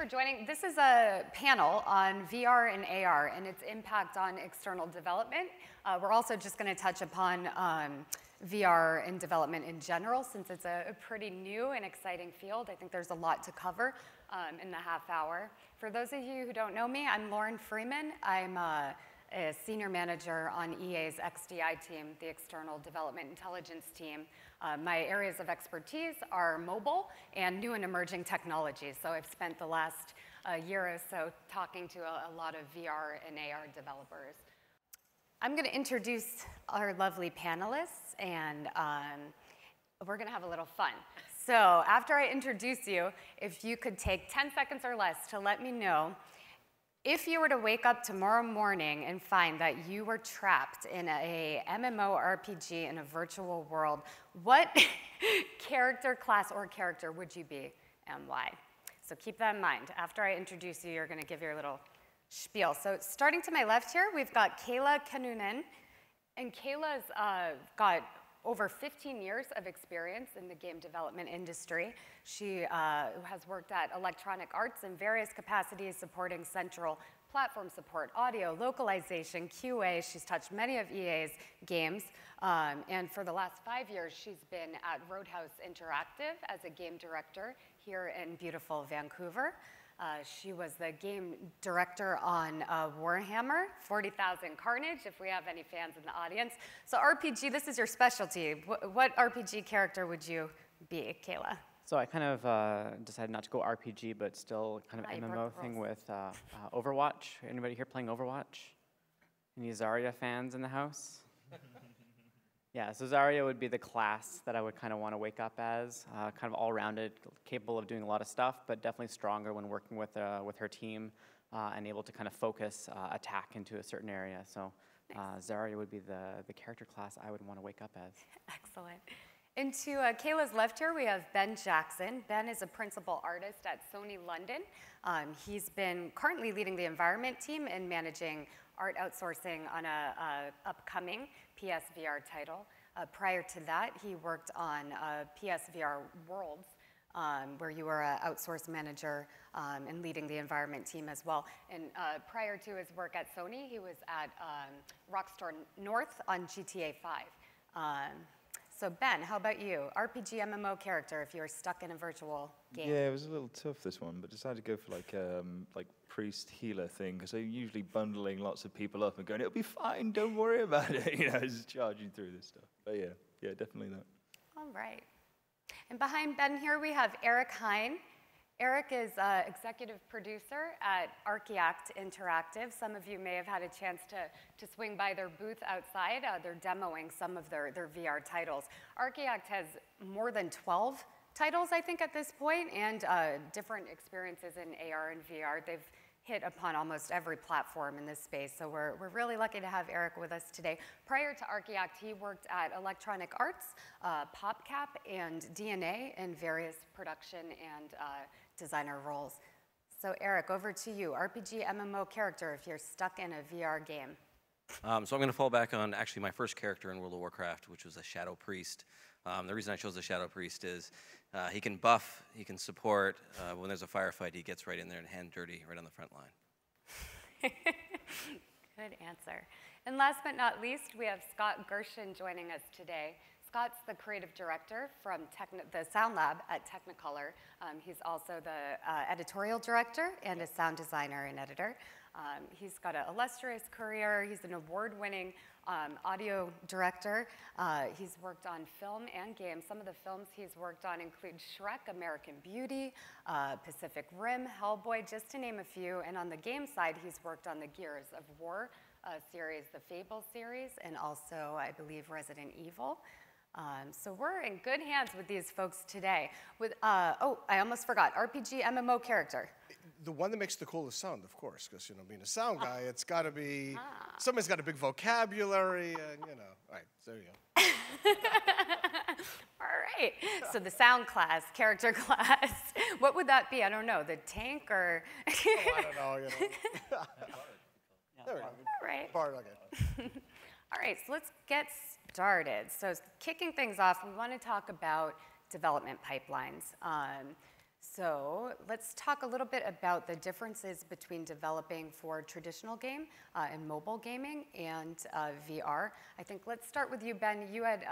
for joining. This is a panel on VR and AR and its impact on external development. We're also just going to touch upon VR and development in general, since it's a pretty new and exciting field. I think there's a lot to cover in the half hour. For those of you who don't know me, I'm Lauren Freeman. I'm a senior manager on EA's XDI team, the External Development Intelligence team. My areas of expertise are mobile and new and emerging technologies. So I've spent the last year or so talking to a lot of VR and AR developers. I'm going to introduce our lovely panelists, and we're going to have a little fun. So after I introduce you, if you could take 10 seconds or less to let me know, if you were to wake up tomorrow morning and find that you were trapped in a MMORPG in a virtual world, what character, class, or character would you be and why? So keep that in mind. After I introduce you, you're going to give your little spiel. So starting to my left here, we've got Kayla Kinnunen. And Kayla's got over 15 years of experience in the game development industry. She has worked at Electronic Arts in various capacities, supporting central platform support, audio, localization, QA. She's touched many of EA's games. And for the last 5 years, she's been at Roadhouse Interactive as a game director here in beautiful Vancouver. She was the game director on Warhammer 40,000 Carnage, if we have any fans in the audience. So RPG, this is your specialty. What RPG character would you be, Kayla? So I kind of decided not to go RPG, but still kind of MMO thing with Overwatch. Anybody here playing Overwatch? Any Zarya fans in the house? Yeah, so Zarya would be the class that I would kind of want to wake up as, kind of all-rounded, capable of doing a lot of stuff, but definitely stronger when working with her team and able to kind of focus attack into a certain area. So Zarya would be the character class I would want to wake up as. Excellent. And to Kayla's left here, we have Ben Jackson. Ben is a principal artist at Sony London. He's been currently leading the environment team and managing art outsourcing on a upcoming PSVR title. Prior to that, he worked on PSVR Worlds, where you were an outsource manager and leading the environment team as well. And prior to his work at Sony, he was at Rockstar North on GTA 5. So Ben, how about you? RPG MMO character if you were stuck in a virtual game. Yeah, it was a little tough, this one, but decided to go for like priest healer thing, because they're usually bundling lots of people up and going, it'll be fine, don't worry about it, you know, just charging through this stuff. But yeah, definitely that. All right. And behind Ben here we have Eric Hine. Eric is executive producer at Archiact Interactive. Some of you may have had a chance to swing by their booth outside. They're demoing some of their VR titles. Archiact has more than 12 titles, I think, at this point, and different experiences in AR and VR. They've hit upon almost every platform in this space, so we're really lucky to have Eric with us today. Prior to Archiact, he worked at Electronic Arts, PopCap, and DNA in various production and designer roles. So Eric, over to you. RPG MMO character if you're stuck in a VR game. So I'm going to fall back on actually my first character in World of Warcraft, which was a Shadow Priest. The reason I chose the Shadow Priest is he can buff, he can support. When there's a firefight, he gets right in there and hand dirty right on the front line. Good answer. And last but not least, we have Scott Gershin joining us today. Scott's the creative director from the Sound Lab at Technicolor. He's also the editorial director and a sound designer and editor. He's got an illustrious career. He's an award-winning audio director. He's worked on film and games. Some of the films he's worked on include Shrek, American Beauty, Pacific Rim, Hellboy, just to name a few. And on the game side, he's worked on the Gears of War series, the Fable series, and also, I believe, Resident Evil. So we're in good hands with these folks today. With oh, I almost forgot, RPG MMO character. The one that makes the coolest sound, of course, because, you know, being a sound guy, it's got to be, somebody's got a big vocabulary, and, you know. All right, there you go. All right, so the sound class, character class, what would that be? I don't know, the tank or? Oh, I don't know, you know. There we go. All right. Bard, okay. All right, so let's get started. So kicking things off, we want to talk about development pipelines. So let's talk a little bit about the differences between developing for traditional game and mobile gaming and VR. I think let's start with you, Ben. You had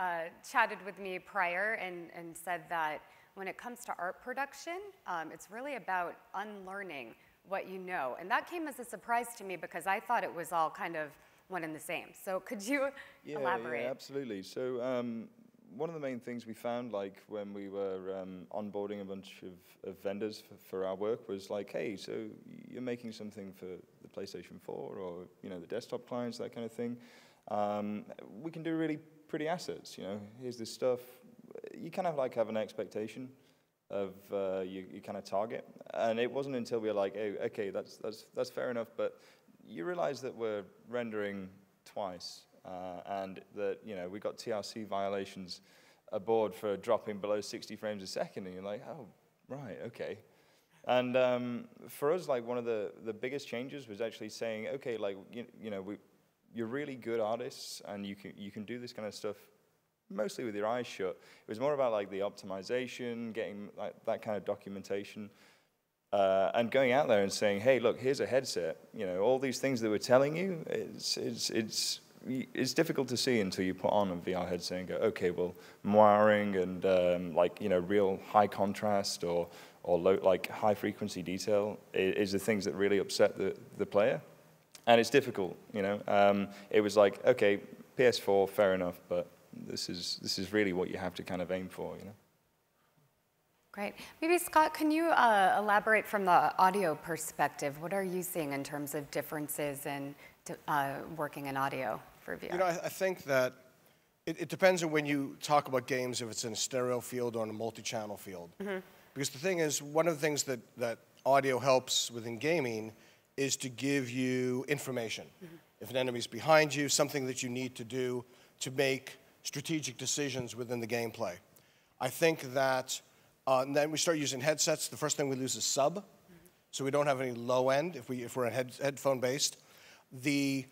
chatted with me prior and said that when it comes to art production, it's really about unlearning what you know. And that came as a surprise to me because I thought it was all kind of one and the same. So could you elaborate? Yeah, absolutely. So one of the main things we found, like when we were onboarding a bunch of vendors for our work, was like, hey, so you're making something for the PlayStation 4 or the desktop clients, that kind of thing. We can do really pretty assets. Here's this stuff. You kind of have an expectation of you kind of target, and it wasn't until we were like, hey, okay, that's fair enough, but you realize that we're rendering twice. And that we got TRC violations aboard for dropping below 60 frames a second, and you're like, oh, right, okay. And for us, one of the biggest changes was actually saying, okay, you're really good artists, and you can do this kind of stuff mostly with your eyes shut. It was more about the optimization, getting that kind of documentation, and going out there and saying, hey, look, here's a headset. All these things that we're telling you, it's difficult to see until you put on a VR headset and go, okay, well, wiring and real high contrast or low, high frequency detail is the things that really upset the player, and it's difficult. It was like, okay, PS4, fair enough, but this is really what you have to kind of aim for. Great. Maybe, Scott, can you elaborate from the audio perspective? What are you seeing in terms of differences in working in audio for VR? I think that it depends on when you talk about games, if it's in a stereo field or in a multi-channel field. Mm-hmm. Because the thing is, one of the things that audio helps within gaming is to give you information. Mm-hmm. If an enemy's behind you, something that you need to do to make strategic decisions within the gameplay. I think that and then we start using headsets. The first thing we lose is sub, so we don't have any low end if we're headphone based. The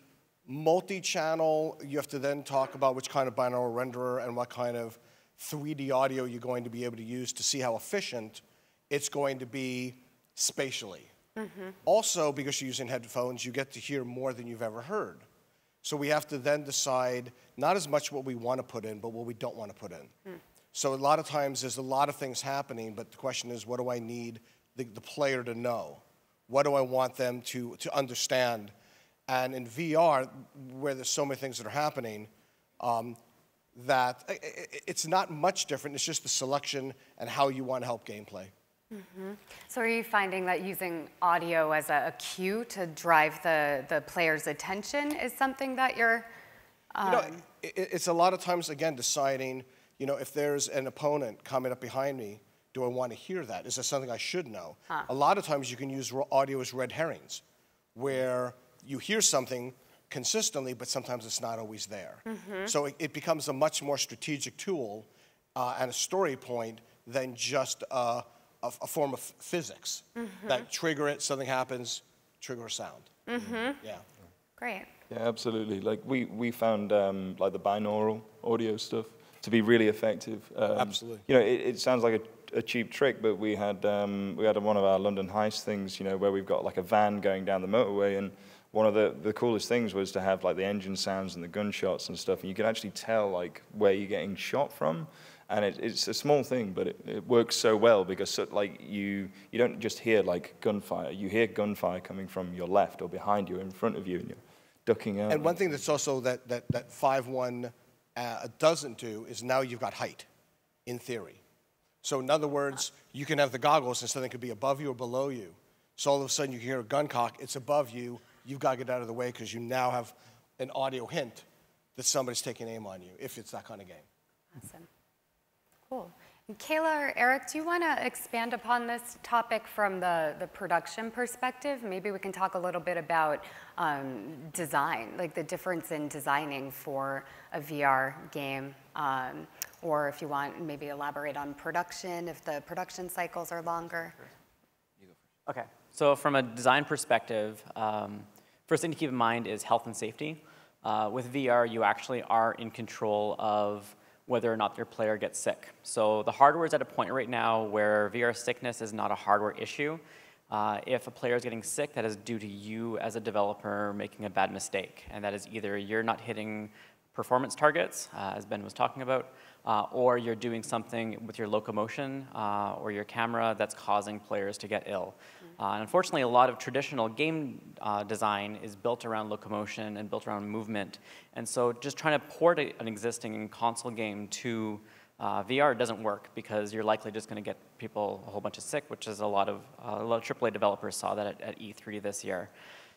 multi-channel, you have to then talk about which kind of binaural renderer and what kind of 3D audio you're going to be able to use to see how efficient it's going to be spatially. Mm-hmm. Also, because you're using headphones, you get to hear more than you've ever heard. So we have to then decide not as much what we want to put in, but what we don't want to put in. Mm. So a lot of times there's a lot of things happening, but the question is, what do I need the player to know? What do I want them to understand? And in VR, where there's so many things that are happening, that it's not much different. It's just the selection and how you want to help gameplay. Mm-hmm. So are you finding that using audio as a cue to drive the player's attention is something that you're... It's a lot of times, again, deciding, if there's an opponent coming up behind me, do I want to hear that? Is that something I should know? Huh. A lot of times you can use audio as red herrings, where you hear something consistently, but sometimes it's not always there. Mm-hmm. So it becomes a much more strategic tool and a story point than just a form of physics. Mm-hmm. That trigger it, something happens, trigger a sound. Mm-hmm. Yeah. Great. Yeah, absolutely. We found the binaural audio stuff to be really effective. Absolutely. It sounds like a cheap trick, but we had one of our London heist things, where we've got a van going down the motorway, and one of the coolest things was to have the engine sounds and the gunshots and stuff, and you could actually tell where you're getting shot from, and it's a small thing, but it works so well because you don't just hear gunfire, you hear gunfire coming from your left or behind you, in front of you, and you're ducking out. And one thing that's also that 5.1 doesn't do is now you've got height, in theory. So in other words, you can have the goggles and something could be above you or below you. So all of a sudden you can hear a gun cock, it's above you, you've got to get out of the way because you now have an audio hint that somebody's taking aim on you, if it's that kind of game. Awesome. Cool. And Kayla or Eric, do you want to expand upon this topic from the production perspective? Maybe we can talk a little bit about design, the difference in designing for a VR game, or if you want, maybe elaborate on production, if the production cycles are longer. You go first. Okay, so from a design perspective, first thing to keep in mind is health and safety. With VR, you actually are in control of whether or not their player gets sick. So the hardware is at a point right now where VR sickness is not a hardware issue. If a player is getting sick, that is due to you as a developer making a bad mistake. And that is either you're not hitting performance targets, as Ben was talking about, or you're doing something with your locomotion or your camera that's causing players to get ill. And unfortunately, a lot of traditional game design is built around locomotion and built around movement. And so just trying to port an existing console game to VR doesn't work because you're likely just going to get people a whole bunch of sick, which is a lot of AAA developers saw that at E3 this year.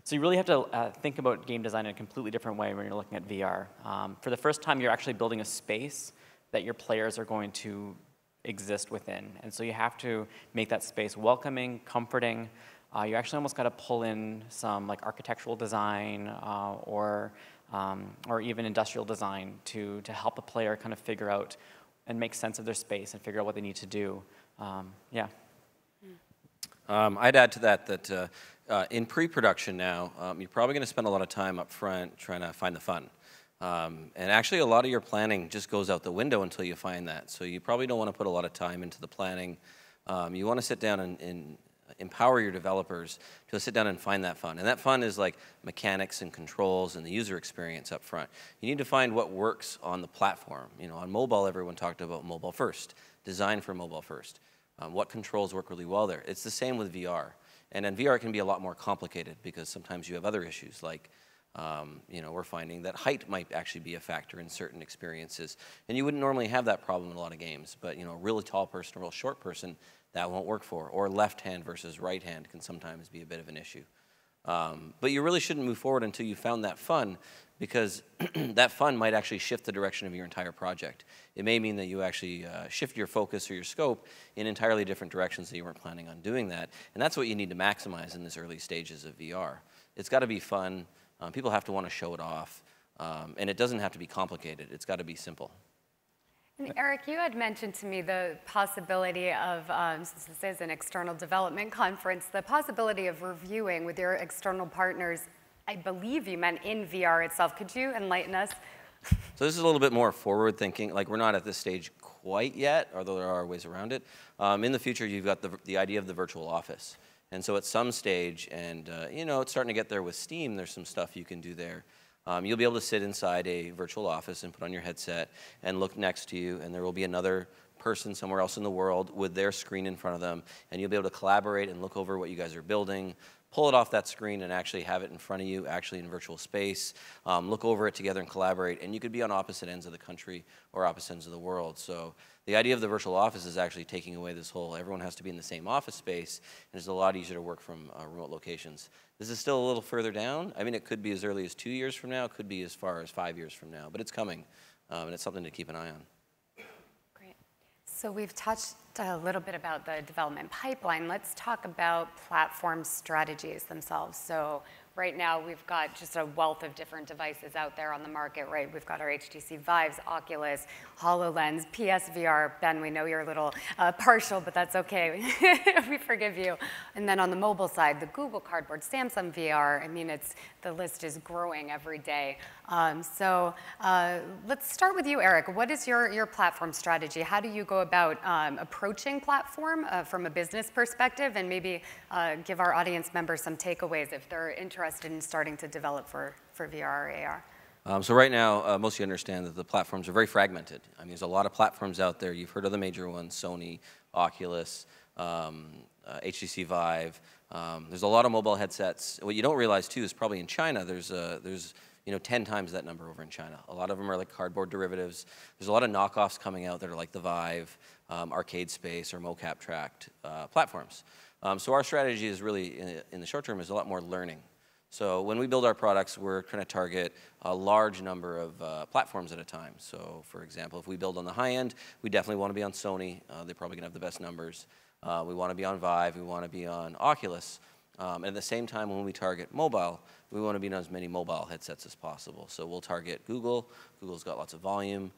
So you really have to think about game design in a completely different way when you're looking at VR. For the first time, you're actually building a space that your players are going to exist within. And so you have to make that space welcoming, comforting. You actually almost got to pull in some like architectural design or even industrial design to help a player kind of figure out and make sense of their space and figure out what they need to do. Yeah. I'd add to that in pre-production now, you're probably going to spend a lot of time up front trying to find the fun. And actually, a lot of your planning just goes out the window until you find that. So you probably don't want to put a lot of time into the planning. You want to sit down and empower your developers to sit down and find that fun. And that fun is like mechanics and controls and the user experience up front. You need to find what works on the platform. You know, on mobile, everyone talked about mobile first, design for mobile first. What controls work really well there. It's the same with VR. And in VR, it can be a lot more complicated because sometimes you have other issues like, you know, we're finding that height might actually be a factor in certain experiences. And you wouldn't normally have that problem in a lot of games, but, you know, a really tall person, a real short person, that won't work for. Or left hand versus right hand can sometimes be a bit of an issue. But you really shouldn't move forward until you found that fun, because that fun might actually shift the direction of your entire project. It may mean that you actually shift your focus or your scope in entirely different directions that you weren't planning on doing that. And that's what you need to maximize in this early stages of VR. It's got to be fun. People have to want to show it off. And it doesn't have to be complicated. It's got to be simple. And Eric, you had mentioned to me the possibility of, since this is an external development conference, the possibility of reviewing with your external partners. I believe you meant in VR itself. Could you enlighten us? So this is a little bit more forward thinking. Like, we're not at this stage quite yet, although there are ways around it. In the future, you've got the idea of the virtual office. And so at some stage, and you know, it's starting to get there with Steam, there's some stuff you can do there. You'll be able to sit inside a virtual office and put on your headset and look next to you, and there will be another person somewhere else in the world with their screen in front of them, and you'll be able to collaborate and look over what you guys are building, pull it off that screen and actually have it in front of you, actually in virtual space, look over it together and collaborate, and you could be on opposite ends of the country or opposite ends of the world. So the idea of the virtual office is actually taking away this whole, everyone has to be in the same office space, and it's a lot easier to work from remote locations. This is still a little further down. I mean, it could be as early as 2 years from now, it could be as far as 5 years from now, but it's coming, and it's something to keep an eye on. Great. So we've touched a little bit about the development pipeline. Let's talk about platform strategies themselves. So right now we've got just a wealth of different devices out there on the market, right? We've got our HTC Vives, Oculus, HoloLens, PSVR. Ben, we know you're a little partial, but that's okay. We forgive you. And then on the mobile side, the Google Cardboard, Samsung VR. I mean, the list is growing every day. So let's start with you, Eric. What is your platform strategy? How do you go about approaching platform from a business perspective, and maybe give our audience members some takeaways if they're interested in starting to develop for VR or AR? So right now, most of you understand that the platforms are very fragmented. I mean, there's a lot of platforms out there. You've heard of the major ones, Sony, Oculus, HTC Vive. There's a lot of mobile headsets. What you don't realize, too, is probably in China, there's 10 times that number over in China. A lot of them are like cardboard derivatives. There's a lot of knockoffs coming out that are like the Vive, Arcade Space, or mocap tracked platforms. So our strategy is really, in the short term, is a lot more learning. So when we build our products, we're trying to target a large number of platforms at a time. So for example, if we build on the high end, we definitely want to be on Sony. They're probably going to have the best numbers. We want to be on Vive. We want to be on Oculus. And at the same time, when we target mobile, we want to be on as many mobile headsets as possible. So we'll target Google. Google's got lots of volume.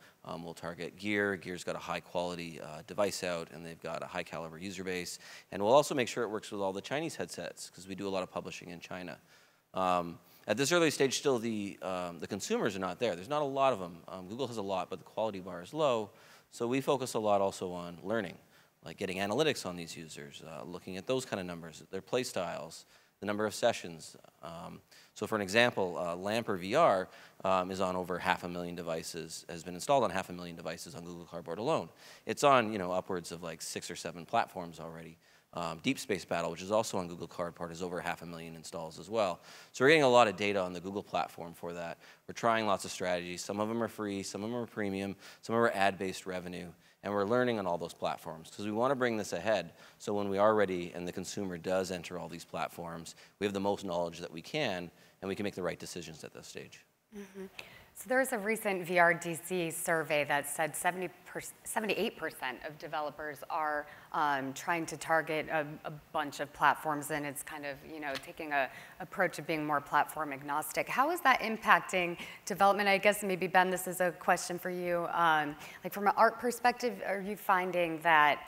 We'll target Gear. Gear's got a high-quality device out, and they've got a high-caliber user base. And we'll also make sure it works with all the Chinese headsets, because we do a lot of publishing in China. At this early stage, still the consumers are not there. There's not a lot of them. Google has a lot, but the quality bar is low. So we focus a lot also on learning, like getting analytics on these users, looking at those kind of numbers, their play styles, the number of sessions. So for an example, Lamper VR is on over 500,000 devices, has been installed on 500,000 devices on Google Cardboard alone. It's on, you know, upwards of like 6 or 7 platforms already. Deep Space Battle, which is also on Google Cardboard, is over 500,000 installs as well. So we're getting a lot of data on the Google platform for that. We're trying lots of strategies. Some of them are free, some of them are premium, some of them are ad-based revenue. And we're learning on all those platforms because we want to bring this ahead so when we are ready and the consumer does enter all these platforms, we have the most knowledge that we can and we can make the right decisions at this stage. Mm-hmm. So there was a recent VRDC survey that said 78% of developers are trying to target a bunch of platforms, and it's kind of, you know, taking a approach of being more platform agnostic. How is that impacting development? I guess maybe, Ben, this is a question for you. Like from an art perspective, are you finding that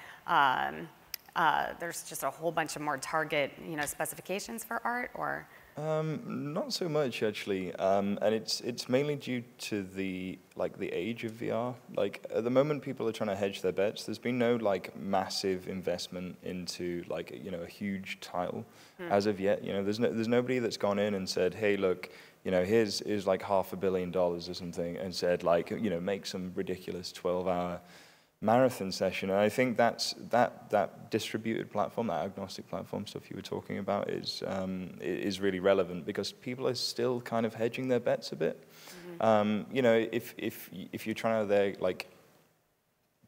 there's just a whole bunch of more target, you know, specifications for art, or? Not so much actually, and it's mainly due to the age of VR. Like at the moment, people are trying to hedge their bets. There's been no like massive investment into like, you know, a huge title as of yet. You know, there's nobody that's gone in and said, hey, look, you know, here's like $500 million or something, and said like, you know, make some ridiculous 12-hour marathon session. And I think that distributed platform, that agnostic platform stuff you were talking about is really relevant because people are still kind of hedging their bets a bit. Mm-hmm. You know, if you're trying to, like,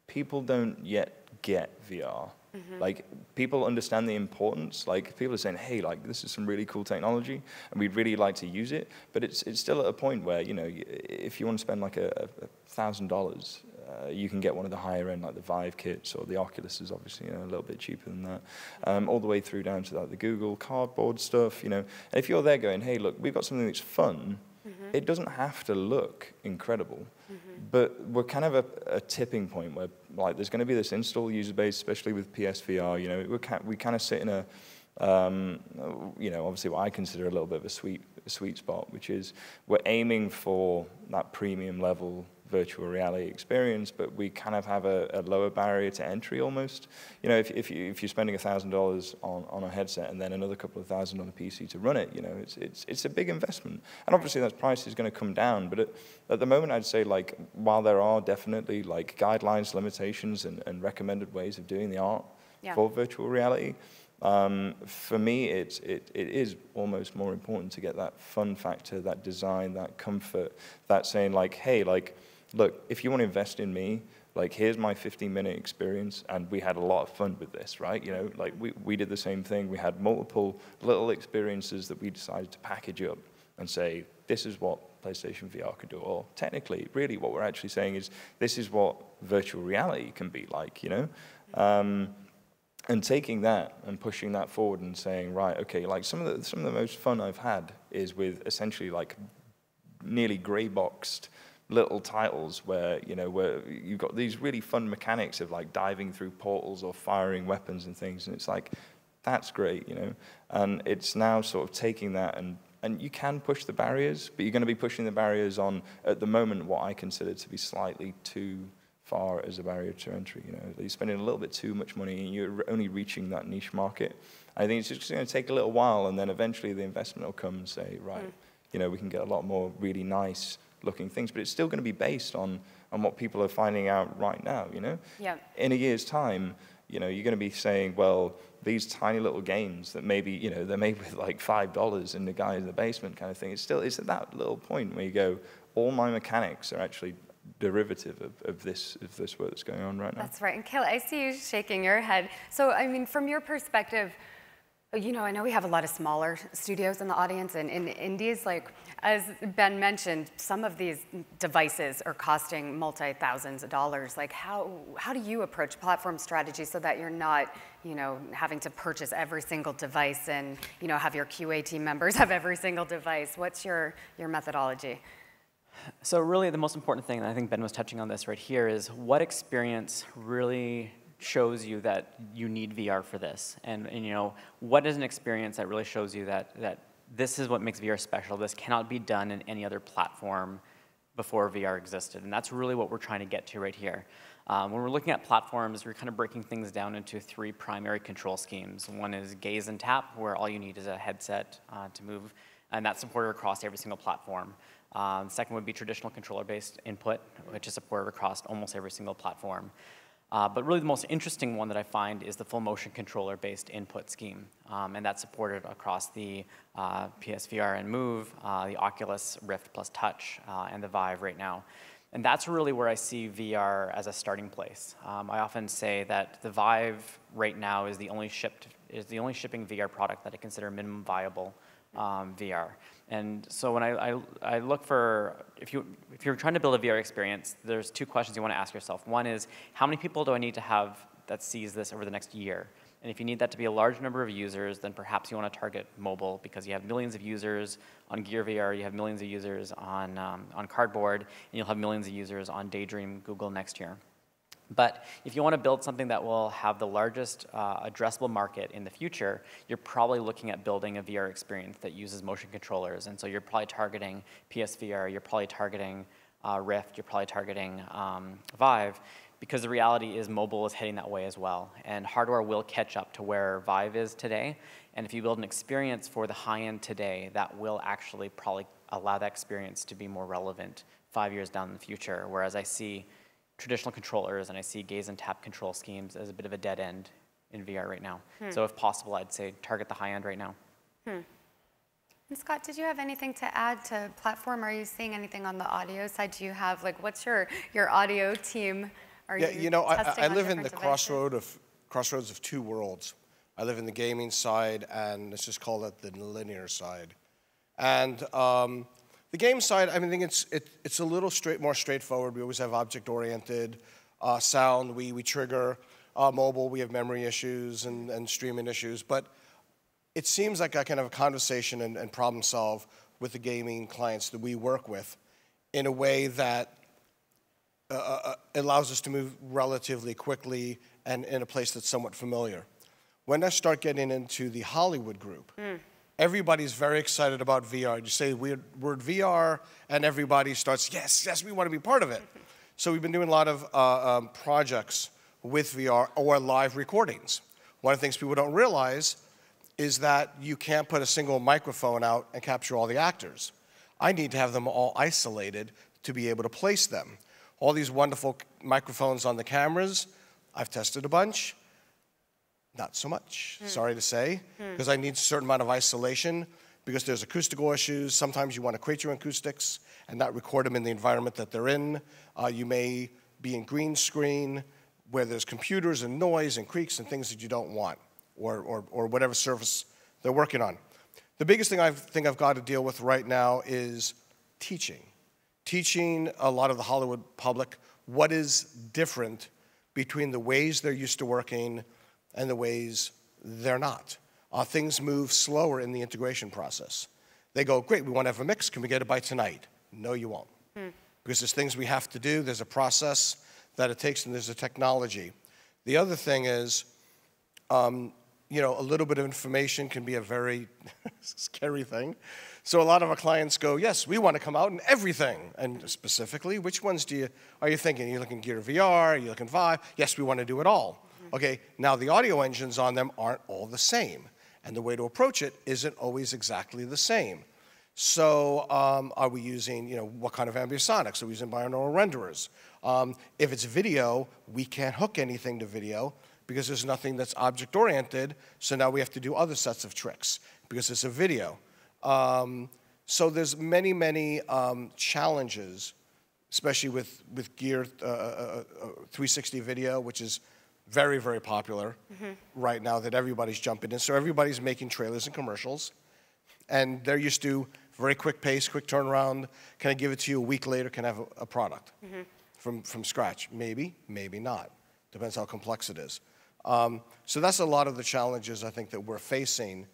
people don't yet get VR. Mm-hmm. Like, people understand the importance. Like, people are saying, hey, like, this is some really cool technology, and we'd really like to use it. But it's still at a point where, you know, if you want to spend like $1,000, you can get one of the higher end, like the Vive kits, or the Oculus is obviously, you know, a little bit cheaper than that, all the way through down to like the Google Cardboard stuff, you know. And if you're there going, hey, look, we've got something that's fun, mm-hmm. It doesn't have to look incredible, mm-hmm. But we're kind of a tipping point where, like, there's going to be this install user base, especially with PSVR, you know, we kind of sit in a, you know, obviously what I consider a little bit of a sweet spot, which is we're aiming for that premium level virtual reality experience, but we kind of have a lower barrier to entry almost. You know, if you're spending $1,000 on a headset and then another couple of thousand on a PC to run it, you know, it's a big investment. And obviously that price is going to come down, but at the moment I'd say, like, while there are definitely like guidelines, limitations, and recommended ways of doing the art for virtual reality, for me, it is almost more important to get that fun factor, that design, that comfort, that saying like, hey, like, look, if you want to invest in me, like, here's my 15-minute experience, and we had a lot of fun with this, right? You know, like, we did the same thing. We had multiple little experiences that we decided to package up and say, this is what PlayStation VR could do. Or technically, really, what we're actually saying is, this is what virtual reality can be like, you know? And taking that and pushing that forward and saying, right, okay, like, some of the most fun I've had is with essentially, like, nearly gray-boxed little titles where, you know, where you've got these really fun mechanics of like diving through portals or firing weapons and things, and it's like, that's great, you know. And it's now sort of taking that, and you can push the barriers, but you're going to be pushing the barriers on, at the moment, what I consider to be slightly too far as a barrier to entry. You know, you're spending a little bit too much money and you're only reaching that niche market. I think it's just going to take a little while, and then eventually the investment will come and say, right, you know, we can get a lot more really nice looking things, but it's still going to be based on what people are finding out right now, you know? Yeah. In a year's time, you know, you're going to be saying, well, these tiny little games that maybe, you know, they're made with like $5 in the guy in the basement kind of thing. It's at that little point where you go, all my mechanics are actually derivative of this work that's going on right now. That's right. And Kayla, I see you shaking your head. So, I mean, from your perspective, you know, I know we have a lot of smaller studios in the audience and in indies. Like, as Ben mentioned, some of these devices are costing multi-thousands of dollars. Like, how do you approach platform strategy so that you're not, you know, having to purchase every single device and, you know, have your QA team members have every single device? What's your methodology? So really the most important thing, and I think Ben was touching on this right here, is what experience really shows you that you need VR for this, and you know, what is an experience that really shows you that this is what makes VR special. This cannot be done in any other platform before VR existed. And that's really what we're trying to get to right here. When we're looking at platforms, we're kind of breaking things down into 3 primary control schemes. One is gaze and tap, where all you need is a headset to move, and that's supported across every single platform. Second would be traditional controller-based input, which is supported across almost every single platform. But really the most interesting one that I find is the full motion controller-based input scheme. And that's supported across the PSVR and Move, the Oculus Rift plus Touch, and the Vive right now. And that's really where I see VR as a starting place. I often say that the Vive right now is the only shipping VR product that I consider minimum viable VR. And so when I look for, if you're trying to build a VR experience, there's 2 questions you want to ask yourself. One is, how many people do I need to have that sees this over the next year? And if you need that to be a large number of users, then perhaps you want to target mobile, because you have millions of users on Gear VR, you have millions of users on Cardboard, and you'll have millions of users on Daydream Google next year. But if you want to build something that will have the largest addressable market in the future, you're probably looking at building a VR experience that uses motion controllers. And so you're probably targeting PSVR, you're probably targeting Rift, you're probably targeting Vive, because the reality is mobile is heading that way as well. And hardware will catch up to where Vive is today. And if you build an experience for the high-end today, that will actually probably allow that experience to be more relevant 5 years down in the future. Whereas I see traditional controllers and I see gaze and tap control schemes as a bit of a dead end in VR right now. So if possible, I'd say target the high end right now. And Scott, did you have anything to add to platform? Are you seeing anything on the audio side? Do you have, like, what's your audio team? Are you know, I live in the crossroads crossroads of 2 worlds. I live in the gaming side, and let's just call it the linear side. And the game side, I mean, it's a little more straightforward. We always have object-oriented sound. We trigger mobile. We have memory issues and streaming issues. But it seems like I can have a conversation and problem solve with the gaming clients that we work with in a way that allows us to move relatively quickly and in a place that's somewhat familiar. When I start getting into the Hollywood group, everybody's very excited about VR. You say the word VR, and everybody starts, yes, we want to be part of it. So we've been doing a lot of projects with VR or live recordings. One of the things people don't realize is that you can't put a single microphone out and capture all the actors. I need to have them all isolated to be able to place them. All these wonderful microphones on the cameras, I've tested a bunch. Not so much, sorry to say, because I need a certain amount of isolation, because there's acoustical issues. Sometimes you want to create your acoustics and not record them in the environment that they're in. You may be in green screen where there's computers and noise and creaks and things that you don't want, or whatever surface they're working on. The biggest thing I think I've got to deal with right now is teaching. Teaching a lot of the Hollywood public what is different between the ways they're used to working and the ways they're not. Things move slower in the integration process. They go, great, we want to have a mix. Can we get it by tonight? No, you won't. Because there's things we have to do. There's a process that it takes, and there's a technology. The other thing is, you know, a little bit of information can be a very scary thing. So a lot of our clients go, yes, we want to come out in everything. And specifically, which ones are you thinking? Are you looking Gear VR? Are you looking Vive? Yes, we want to do it all. Okay, now the audio engines on them aren't all the same. And the way to approach it isn't always exactly the same. So are we using, you know, what kind of ambisonics? Are we using binaural renderers? If it's video, we can't hook anything to video because there's nothing that's object-oriented, so now we have to do other sets of tricks because it's a video. So there's many challenges, especially with Gear 360 video, which is very, very popular right now that everybody's jumping in. So everybody's making trailers and commercials, and they're used to very quick pace, quick turnaround. Can I give it to you a week later? Can I have a product from scratch? Maybe, maybe not. Depends how complex it is. So that's a lot of the challenges I think that we're facing.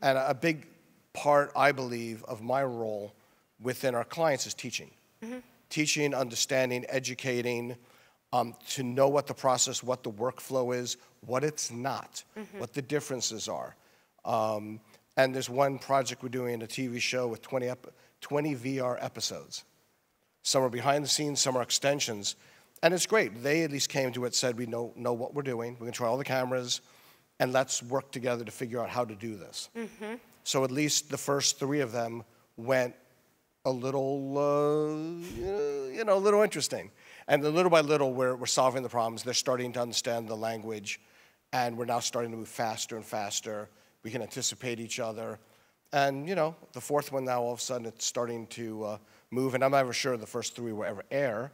And a big part, I believe, of my role within our clients is teaching. Teaching, understanding, educating, to know what the process, what the workflow is, what it's not, what the differences are. And there's one project we're doing in a TV show with 20 VR episodes. Some are behind the scenes, some are extensions. And it's great. They at least came to it, said, we know what we're doing. We're going to try all the cameras, and let's work together to figure out how to do this. So at least the first 3 of them went a little, a little interesting. And little by little, we're solving the problems. They're starting to understand the language, and we're now starting to move faster and faster. We can anticipate each other. And, the 4th one now, all of a sudden, it's starting to move. And I'm not even sure the first 3 will ever air.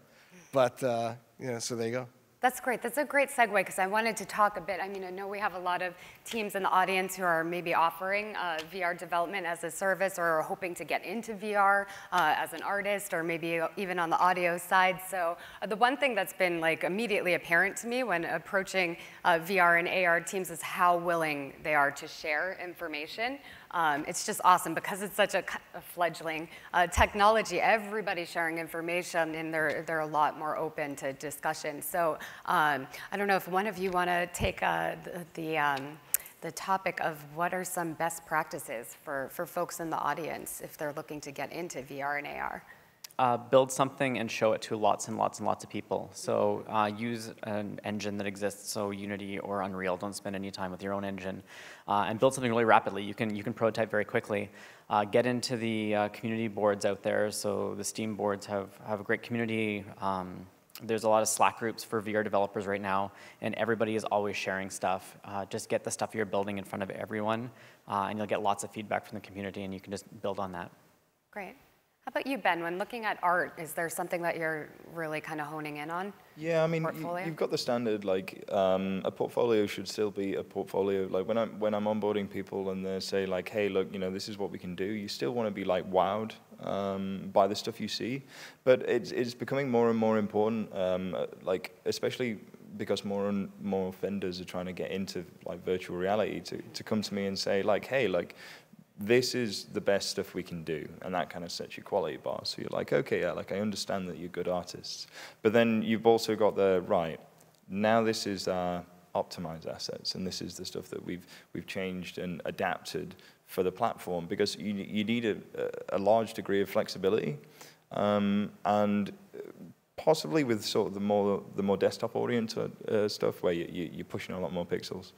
But, so there you go. That's great. That's a great segue, because I wanted to talk a bit. I mean, I know we have a lot of teams in the audience who are maybe offering VR development as a service, or are hoping to get into VR as an artist, or maybe even on the audio side. So the one thing that's been like immediately apparent to me when approaching VR and AR teams is how willing they are to share information. It's just awesome because it's such a fledgling technology. Everybody's sharing information, and they're a lot more open to discussion. So I don't know if one of you want to take the topic of what are some best practices for folks in the audience if they're looking to get into VR and AR. Build something and show it to lots and lots and lots of people. So use an engine that exists, so Unity or Unreal. Don't spend any time with your own engine. And build something really rapidly. You can prototype very quickly. Get into the community boards out there. So the Steam boards have a great community. There's a lot of Slack groups for VR developers right now, and everybody is always sharing stuff. Just get the stuff you're building in front of everyone, and you'll get lots of feedback from the community, and you can just build on that. Great. How about you, Ben? When looking at art, is there something that you're really kind of honing in on? Yeah, I mean, you've got the standard, like, a portfolio should still be a portfolio. Like, when I'm onboarding people and they say, like, hey, look, this is what we can do, you still want to be, like, wowed by the stuff you see. But it's becoming more and more important, like, especially because more and more vendors are trying to get into, like, virtual reality to come to me and say, like, hey, like, this is the best stuff we can do, and that kind of sets your quality bar. So you're like, okay, yeah, like I understand that you're good artists, but then you've also got the right. Now this is our optimized assets, and this is the stuff that we've changed and adapted for the platform, because you need a large degree of flexibility, and possibly with sort of the more desktop oriented stuff where you're pushing a lot more pixels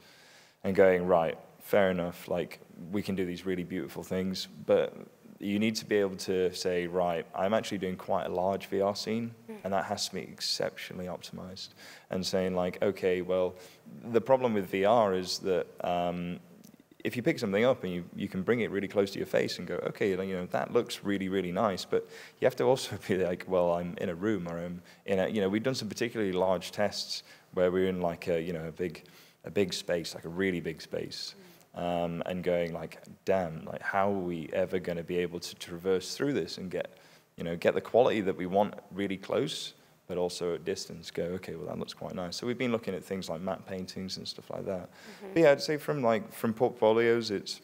and going right. Fair enough, like, we can do these really beautiful things, but you need to be able to say, right, I'm actually doing quite a large VR scene, and that has to be exceptionally optimized. And saying, like, okay, well, the problem with VR is that if you pick something up and you can bring it really close to your face and go, okay, that looks really, really nice, but you have to also be like, well, I'm in a room, or I'm in a, we've done some particularly large tests where we're in, like, a big space, like a really big space. And going, like, damn, like, how are we ever going to be able to traverse through this and get the quality that we want really close, but also at distance go, okay, well, that looks quite nice. So we've been looking at things like matte paintings and stuff like that. But yeah, I'd say from portfolios, it's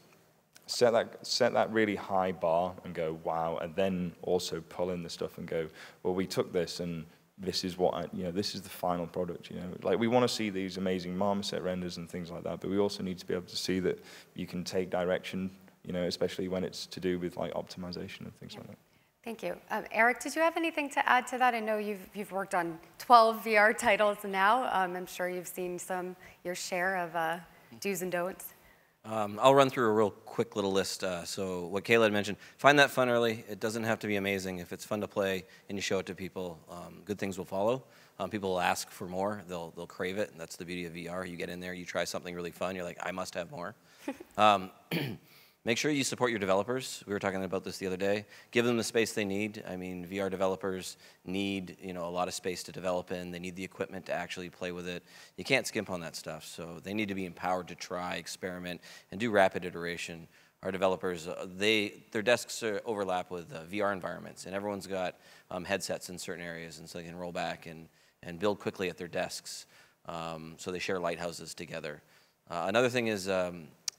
set that really high bar and go, wow, and then also pull in the stuff and go, well, we took this and this is what this is the final product. Like, we want to see these amazing marmoset renders and things like that, but we also need to be able to see that you can take direction, especially when it's to do with, like, optimization and things like that. Thank you. Eric, did you have anything to add to that? I know you've worked on 12 VR titles now. I'm sure you've seen your share of do's and don'ts. I'll run through a real quick little list. So what Kayla had mentioned, find that fun early. It doesn't have to be amazing. If it's fun to play and you show it to people, good things will follow. People will ask for more. They'll crave it, and that's the beauty of VR. You get in there, you try something really fun, you're like, I must have more. Make sure you support your developers. We were talking about this the other day. Give them the space they need. I mean, VR developers need, a lot of space to develop in. They need the equipment to actually play with it. You can't skimp on that stuff. So they need to be empowered to try, experiment, and do rapid iteration. Our developers, their desks overlap with VR environments, and everyone's got headsets in certain areas, and so they can roll back and build quickly at their desks. So they share lighthouses together. Another thing is,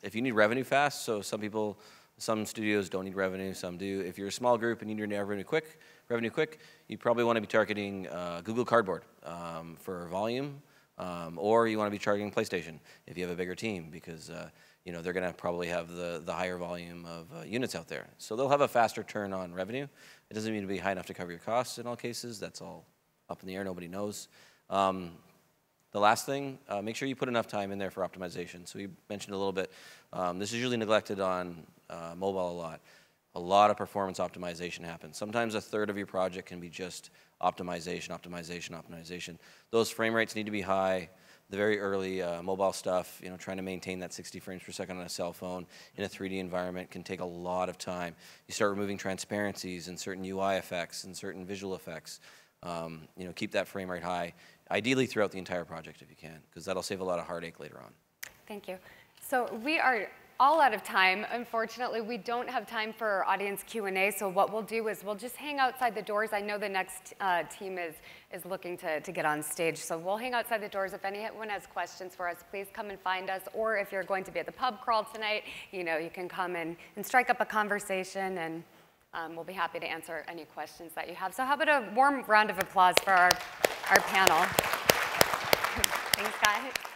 if you need revenue fast, so some studios don't need revenue, some do. If you're a small group and you need revenue quick, you probably want to be targeting Google Cardboard for volume, or you want to be targeting PlayStation if you have a bigger team, because they're going to probably have the higher volume of units out there. So they'll have a faster turn on revenue. It doesn't mean to be high enough to cover your costs in all cases. That's all up in the air. Nobody knows. The last thing, make sure you put enough time in there for optimization. So we mentioned a little bit. This is usually neglected on mobile a lot. A lot of performance optimization happens. Sometimes a third of your project can be just optimization, optimization, optimization. Those frame rates need to be high. The very early mobile stuff, trying to maintain that 60 frames per second on a cell phone in a 3D environment can take a lot of time. You start removing transparencies and certain UI effects and certain visual effects. Keep that frame rate high, ideally throughout the entire project if you can, because that'll save a lot of heartache later on. Thank you. So we are all out of time. Unfortunately, we don't have time for audience Q&A, so what we'll do is we'll just hang outside the doors. I know the next team is looking to get on stage, so we'll hang outside the doors. If anyone has questions for us, please come and find us, or if you're going to be at the pub crawl tonight, you can come and strike up a conversation, and we'll be happy to answer any questions that you have. So how about a warm round of applause for our panel? Thanks, guys.